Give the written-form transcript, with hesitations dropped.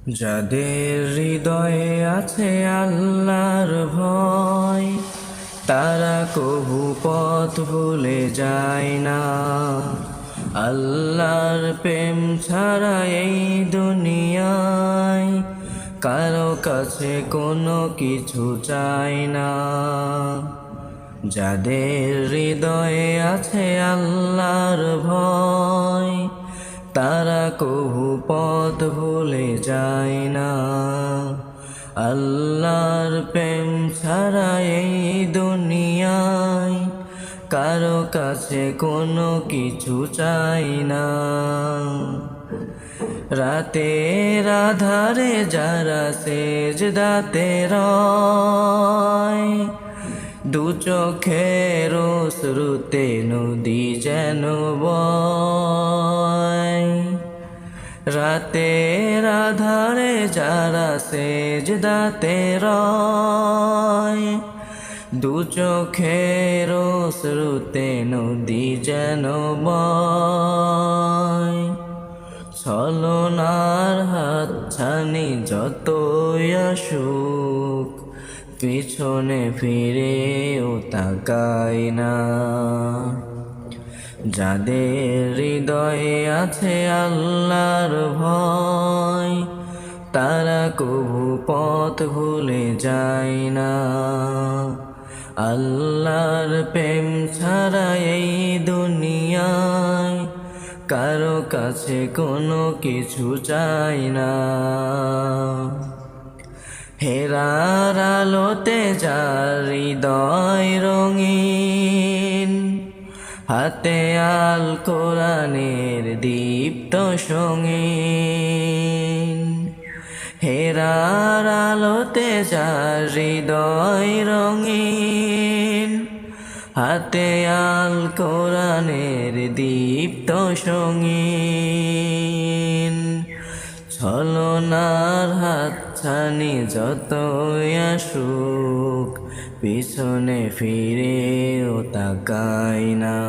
যাদের হৃদয়ে আছে আল্লাহর ভয়, তারা কবু পথ ভুলে যায় না। আল্লাহর প্রেম ছাড়া এই দুনিয়ায় কারো কাছে কোনো কিছু চাই না। যাদের হৃদয়ে আছে আল্লাহর ভয়, তারা কবু পথ ভুলে যায় না। আল্লাহর প্রেম ছাড়া এই দুনিয়ায় কারো কাছে কোনো কিছু চাই না। রাতের আধারে যারা সেজদাতে রয়, দু চোখের অশ্রুতে নদী যেন বয়। রাতের আধারে যারা সেজদাতে রয়, দু চোখের অশ্রুতে নদী যেন বয়। ছলনার হাতছানি যতই আসুক, পিছনে ফিরেও তাকায় না। যাদের হৃদয়ে আছে আল্লাহর ভয়, তারা কবু পথ ভুলে যায় না। আল্লাহর প্রেম ছাড়া এই দুনিয়ায় কারো কাছে কোনো কিছু চাই না। হেরার আলোতে যার হৃদয় রঙিন, হাতে আল কোরআনের দীপ্ত সঙ্গীন। হেরার আলোতে যার হৃদয় রঙিন, হাতে আল কোরআনের দীপ্ত সঙ্গীন। ছলনার হাতছানি যতই আসুক, পিছনে ফিরেও তাকায় না।